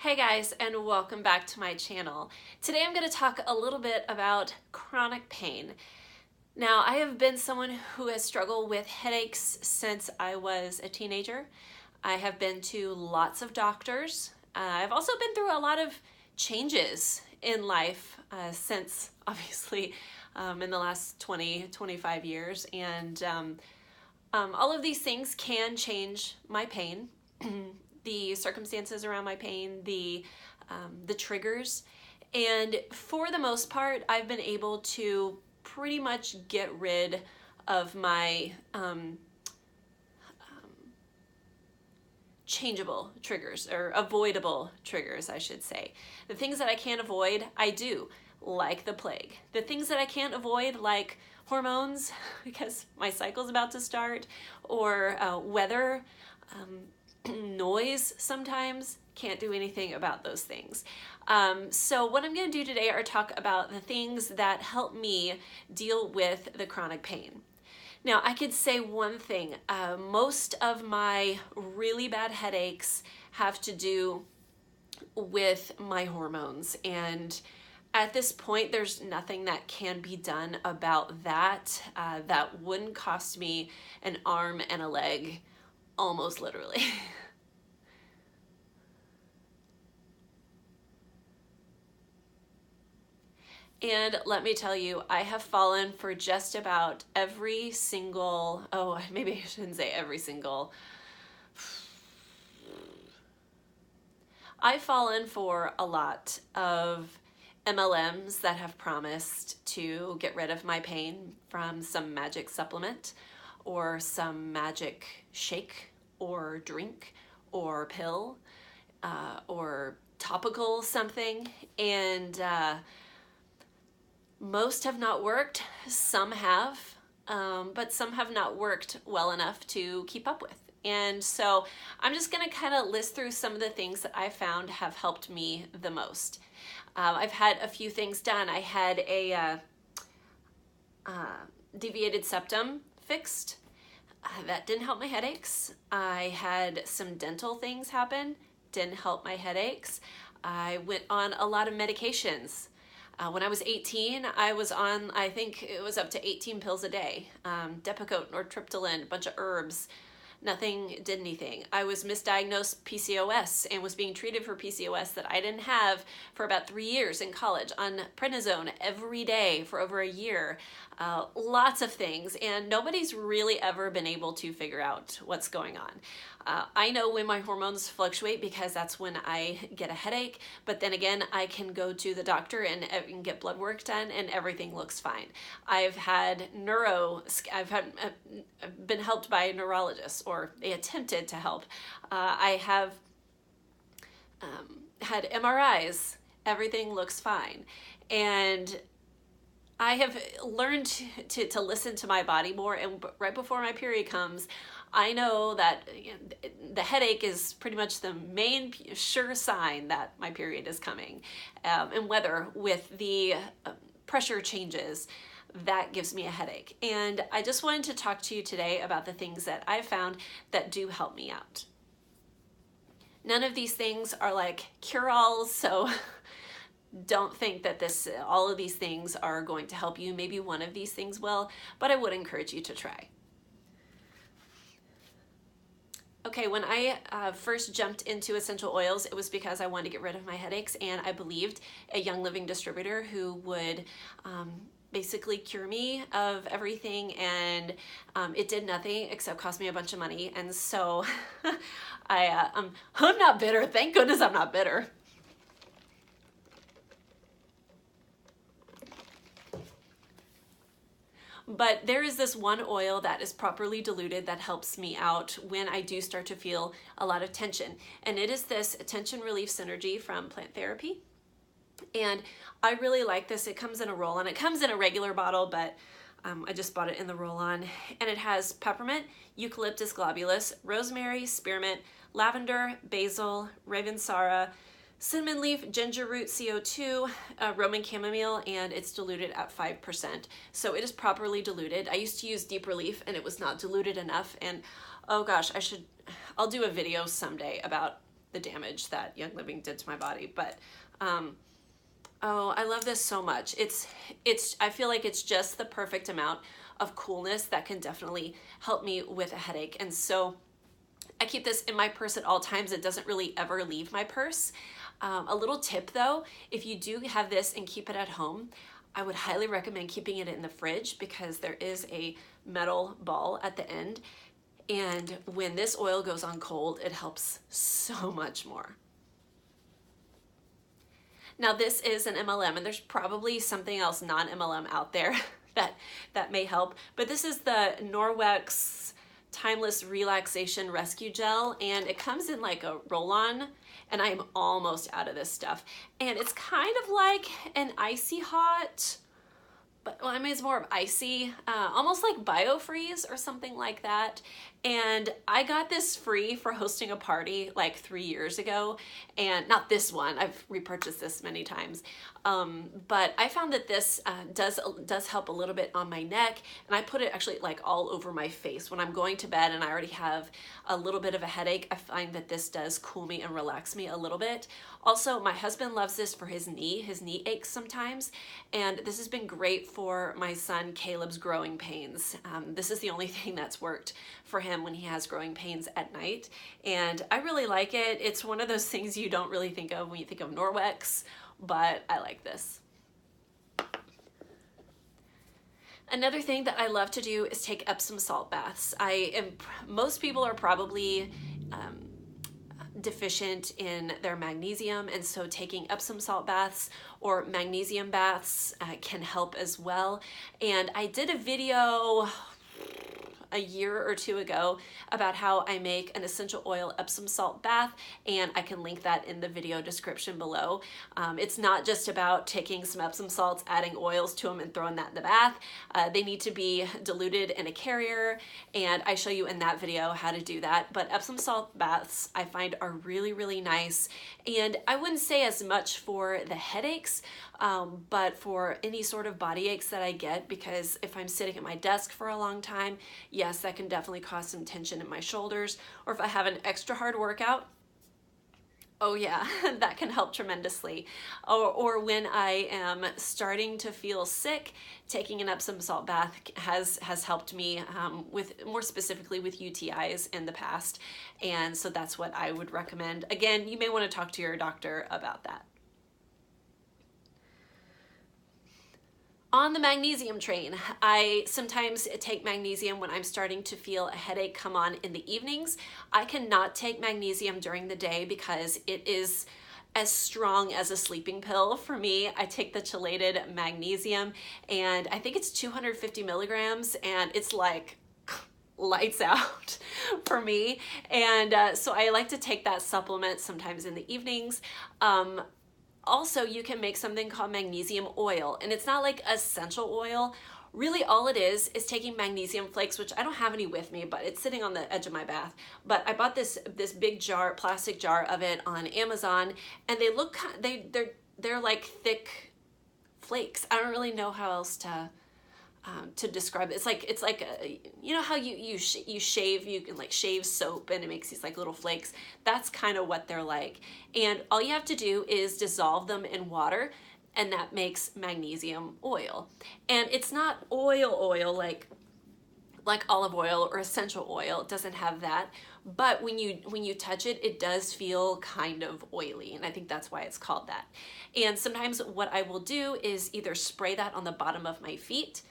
Hey guys, and welcome back to my channel. Today I'm going to talk a little bit about chronic pain. Now, I have been someone who has struggled with headaches since I was a teenager. I have been to lots of doctors. I've also been through a lot of changes in life since, obviously, in the last 25 years. And all of these things can change my pain. The circumstances around my pain, the triggers, and for the most part, I've been able to pretty much get rid of my changeable triggers, or avoidable triggers, I should say. The things that I can't avoid, I do, like the plague. The things that I can't avoid, like hormones, because my cycle's about to start, or weather, noise sometimes, can't do anything about those things. So what I'm going to do today are talk about the things that help me deal with the chronic pain. Now, I could say one thing. Most of my really bad headaches have to do with my hormones, and at this point, there's nothing that can be done about that. That wouldn't cost me an arm and a leg, almost literally. And let me tell you, I have fallen for just about every single, maybe I shouldn't say every single. I've fallen for a lot of MLMs that have promised to get rid of my pain from some magic supplement or some magic shake or drink or pill or topical something. And most have not worked, some have, but some have not worked well enough to keep up with. And so I'm just gonna kind of list through some of the things that I found have helped me the most. I've had a few things done. I had a deviated septum fixed. That didn't help my headaches. I had some dental things happen, didn't help my headaches. I went on a lot of medications. When I was 18, I was on, I think it was up to 18 pills a day. Depakote, nortriptyline, a bunch of herbs. Nothing did anything. I was misdiagnosed PCOS and was being treated for PCOS that I didn't have for about 3 years in college on prednisone every day for over a year. Lots of things, and nobody's really ever been able to figure out what's going on. I know when my hormones fluctuate because that's when I get a headache, but then again, I can go to the doctor and get blood work done and everything looks fine. I've been helped by neurologists, or they attempted to help. I have had MRIs, everything looks fine. And I have learned to listen to my body more, and right before my period comes, I know that the headache is pretty much the main sure sign that my period is coming. And weather with the pressure changes, that gives me a headache. And I just wanted to talk to you today about the things that I've found that do help me out. None of these things are like cure-alls, so don't think that all of these things are going to help you. Maybe one of these things will, but I would encourage you to try. Okay, when I first jumped into essential oils, it was because I wanted to get rid of my headaches, and I believed a Young Living distributor who would basically cure me of everything, and it did nothing except cost me a bunch of money. And so I'm not bitter. Thank goodness I'm not bitter. But there is this one oil that is properly diluted that helps me out when I do start to feel a lot of tension. And it is this Tension Relief Synergy from Plant Therapy. And I really like this. It comes in a roll-on. It comes in a regular bottle, but I just bought it in the roll-on. And it has peppermint, eucalyptus globulus, rosemary, spearmint, lavender, basil, ravensara, cinnamon leaf, ginger root, CO2, Roman chamomile, and it's diluted at 5%. So it is properly diluted. I used to use Deep Relief and it was not diluted enough. And oh gosh, I'll do a video someday about the damage that Young Living did to my body. But oh, I love this so much. I feel like it's just the perfect amount of coolness that can definitely help me with a headache. And so I keep this in my purse at all times. It doesn't really ever leave my purse. A little tip though, if you do have this and keep it at home, I would highly recommend keeping it in the fridge, because there is a metal ball at the end. And when this oil goes on cold, it helps so much more. Now this is an MLM, and there's probably something else non-MLM out there that may help, but this is the Norwex Timeless Relaxation Rescue Gel, and it comes in like a roll-on, and I am almost out of this stuff. And it's kind of like an icy hot, but well, I mean, it's more of icy, almost like BioFreeze or something like that. And I got this free for hosting a party like 3 years ago, and not this one, I've repurchased this many times. But I found that this does help a little bit on my neck, and I put it actually like all over my face. When I'm going to bed and I already have a little bit of a headache, I find that this does cool me and relax me a little bit. Also, my husband loves this for his knee. His knee aches sometimes, and this has been great for my son Caleb's growing pains. This is the only thing that's worked for him when he has growing pains at night, and I really like it. It's one of those things you don't really think of when you think of Norwex, but I like this. Another thing that I love to do is take Epsom salt baths. Most people are probably deficient in their magnesium, and so taking Epsom salt baths or magnesium baths can help as well. And I did a video a year or two ago about how I make an essential oil Epsom salt bath, and I can link that in the video description below. It's not just about taking some Epsom salts, adding oils to them, and throwing that in the bath. They need to be diluted in a carrier, and I show you in that video how to do that. But Epsom salt baths I find are really, really nice, and I wouldn't say as much for the headaches, but for any sort of body aches that I get, because if I'm sitting at my desk for a long time, yes, that can definitely cause some tension in my shoulders. Or if I have an extra hard workout, oh yeah, that can help tremendously. Or when I am starting to feel sick, taking an Epsom salt bath has helped me more specifically with UTIs in the past. And so that's what I would recommend. Again, you may want to talk to your doctor about that. On the magnesium train, I sometimes take magnesium when I'm starting to feel a headache come on in the evenings. I cannot take magnesium during the day because it is as strong as a sleeping pill for me. I take the chelated magnesium, and I think it's 250 milligrams, and it's like lights out for me. And so I like to take that supplement sometimes in the evenings. Also, you can make something called magnesium oil, and it's not like essential oil. Really, all it is taking magnesium flakes, which I don't have any with me, but it's sitting on the edge of my bath. But I bought this big jar, plastic jar of it on Amazon, and they look, they're like thick flakes. I don't really know how else to describe it. It's like you know how you shave, you can like shave soap and it makes these like little flakes. That's kind of what they're like. And all you have to do is dissolve them in water, and that makes magnesium oil. And it's not oil like olive oil or essential oil. It doesn't have that. But when you touch it, it does feel kind of oily, and I think that's why it's called that. And sometimes what I will do is either spray that on the bottom of my feet.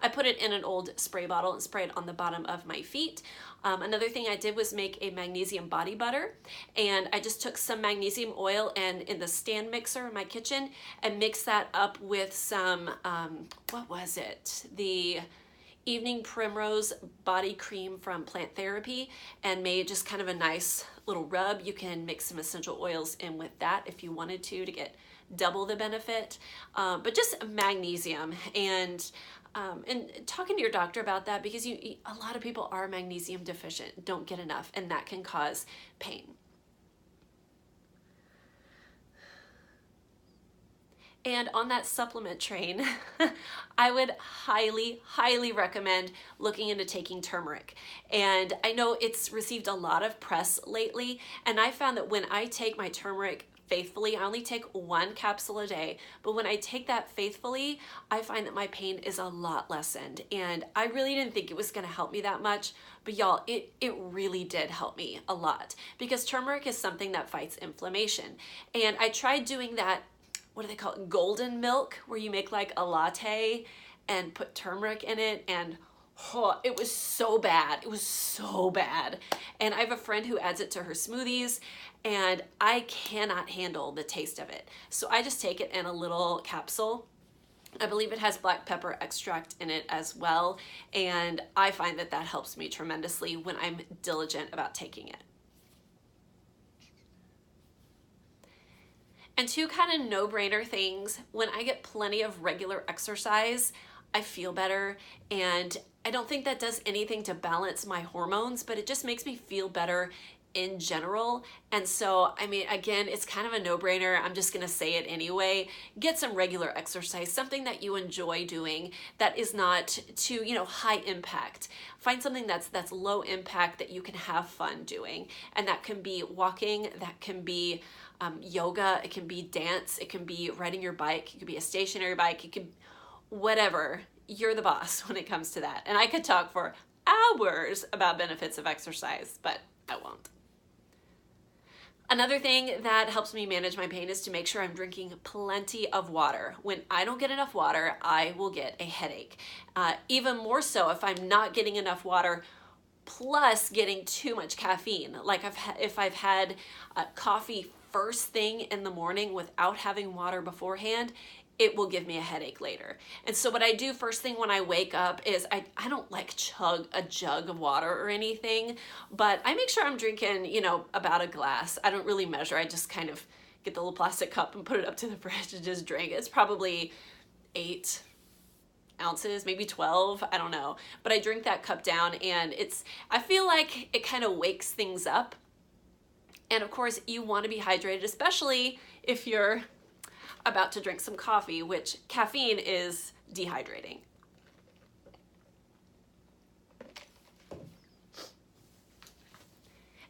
I put it in an old spray bottle and spray it on the bottom of my feet. Another thing I did was make a magnesium body butter, and I just took some magnesium oil and in the stand mixer in my kitchen and mixed that up with some, what was it? The Evening Primrose body cream from Plant Therapy, and made just kind of a nice little rub. You can mix some essential oils in with that if you wanted to get double the benefit, but just magnesium, and talking to your doctor about that, because a lot of people are magnesium deficient, don't get enough, and that can cause pain. And on that supplement train, I would highly, highly recommend looking into taking turmeric. And I know it's received a lot of press lately, and I found that when I take my turmeric faithfully, I only take 1 capsule a day, but when I take that faithfully, I find that my pain is a lot lessened. And I really didn't think it was gonna help me that much, but y'all, it really did help me a lot, because turmeric is something that fights inflammation. And I tried doing that, what do they call it, golden milk, where you make like a latte and put turmeric in it, and oh, it was so bad. It was so bad. And I have a friend who adds it to her smoothies, and I cannot handle the taste of it. So I just take it in a little capsule. I believe it has black pepper extract in it as well, and I find that that helps me tremendously when I'm diligent about taking it. And 2 kind of no-brainer things: when I get plenty of regular exercise, I feel better, and I don't think that does anything to balance my hormones, but it just makes me feel better in general. And so, I mean, again, it's kind of a no-brainer. I'm just gonna say it anyway. Get some regular exercise, something that you enjoy doing that is not too, high impact. Find something that's low impact that you can have fun doing. And that can be walking, that can be yoga, it can be dance, it can be riding your bike, it could be a stationary bike, it could, whatever. You're the boss when it comes to that. And I could talk for hours about benefits of exercise, but I won't. Another thing that helps me manage my pain is to make sure I'm drinking plenty of water. When I don't get enough water, I will get a headache. Even more so if I'm not getting enough water, plus getting too much caffeine. Like if I've had coffee first thing in the morning without having water beforehand, it will give me a headache later. And so what I do first thing when I wake up is I don't like chug a jug of water or anything, but I make sure I'm drinking, about a glass. I don't really measure. I just kind of get the little plastic cup and put it up to the fridge and just drink. It's probably 8 ounces, maybe 12, I don't know. But I drink that cup down, and I feel like it kind of wakes things up. And of course, you want to be hydrated, especially if you're about to drink some coffee, which caffeine is dehydrating.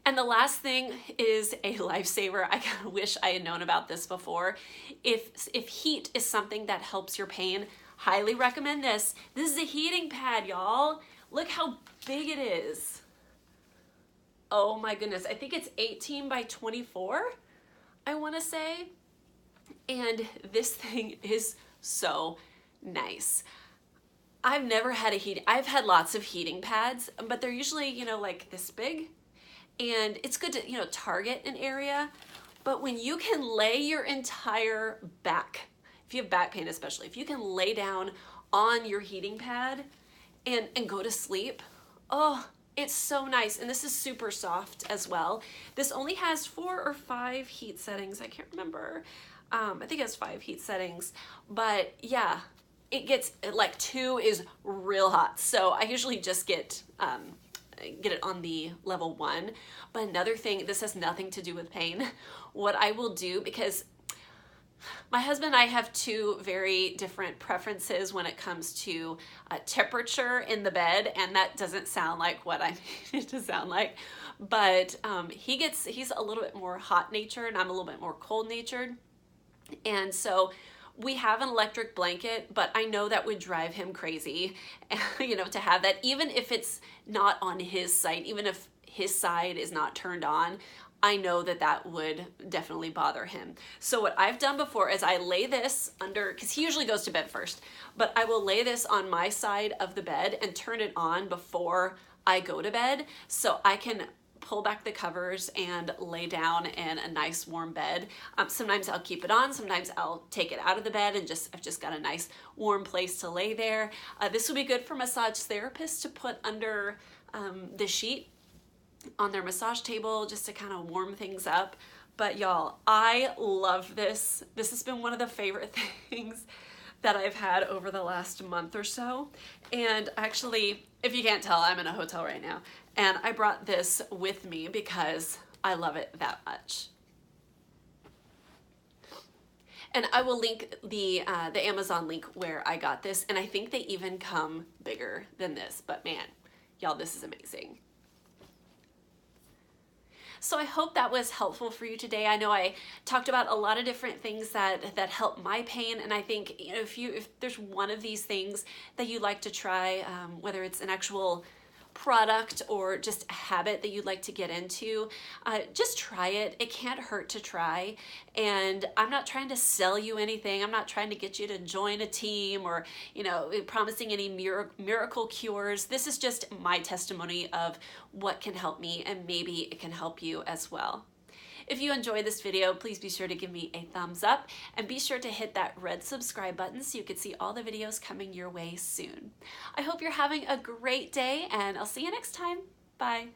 And the last thing is a lifesaver. I kind of wish I had known about this before. If heat is something that helps your pain, highly recommend this. This is a heating pad, y'all. Look how big it is. Oh my goodness, I think it's 18 by 24, I want to say. And this thing is so nice. I've never had I've had lots of heating pads, but they're usually, like this big. And it's good to, target an area. But when you can lay your entire back, if you have back pain especially, if you can lay down on your heating pad and go to sleep, oh, it's so nice. And this is super soft as well. This only has 4 or 5 heat settings. I can't remember. I think it has 5 heat settings, but yeah, it gets, like 2 is real hot. So I usually just get it on the level 1. But another thing, this has nothing to do with pain. What I will do, because my husband and I have 2 very different preferences when it comes to temperature in the bed, and that doesn't sound like what I need it to sound like. But he's a little bit more hot natured, and I'm a little bit more cold natured. And so we have an electric blanket, but I know that would drive him crazy, to have that, even if it's not on his side, even if his side is not turned on, I know that would definitely bother him. So what I've done before is I lay this under, because he usually goes to bed first, but I will lay this on my side of the bed and turn it on before I go to bed, so I can pull back the covers and lay down in a nice warm bed. Sometimes I'll keep it on, sometimes I'll take it out of the bed and I've just got a nice warm place to lay there. This would be good for massage therapists to put under the sheet on their massage table just to kind of warm things up. But y'all, I love this. This has been one of the favorite things that I've had over the last month or so. And actually, if you can't tell, I'm in a hotel right now. And I brought this with me because I love it that much. And I will link the Amazon link where I got this, and I think they even come bigger than this, but man, y'all, this is amazing. So I hope that was helpful for you today. I know I talked about a lot of different things that help my pain, and I think, you know, if there's one of these things that you like to try, whether it's an actual product or just a habit that you'd like to get into, just try it. It can't hurt to try. And I'm not trying to sell you anything. I'm not trying to get you to join a team or, you know, promising any miracle cures. This is just my testimony of what can help me, and maybe it can help you as well. If you enjoyed this video, please be sure to give me a thumbs up, and be sure to hit that red subscribe button so you can see all the videos coming your way soon. I hope you're having a great day, and I'll see you next time. Bye.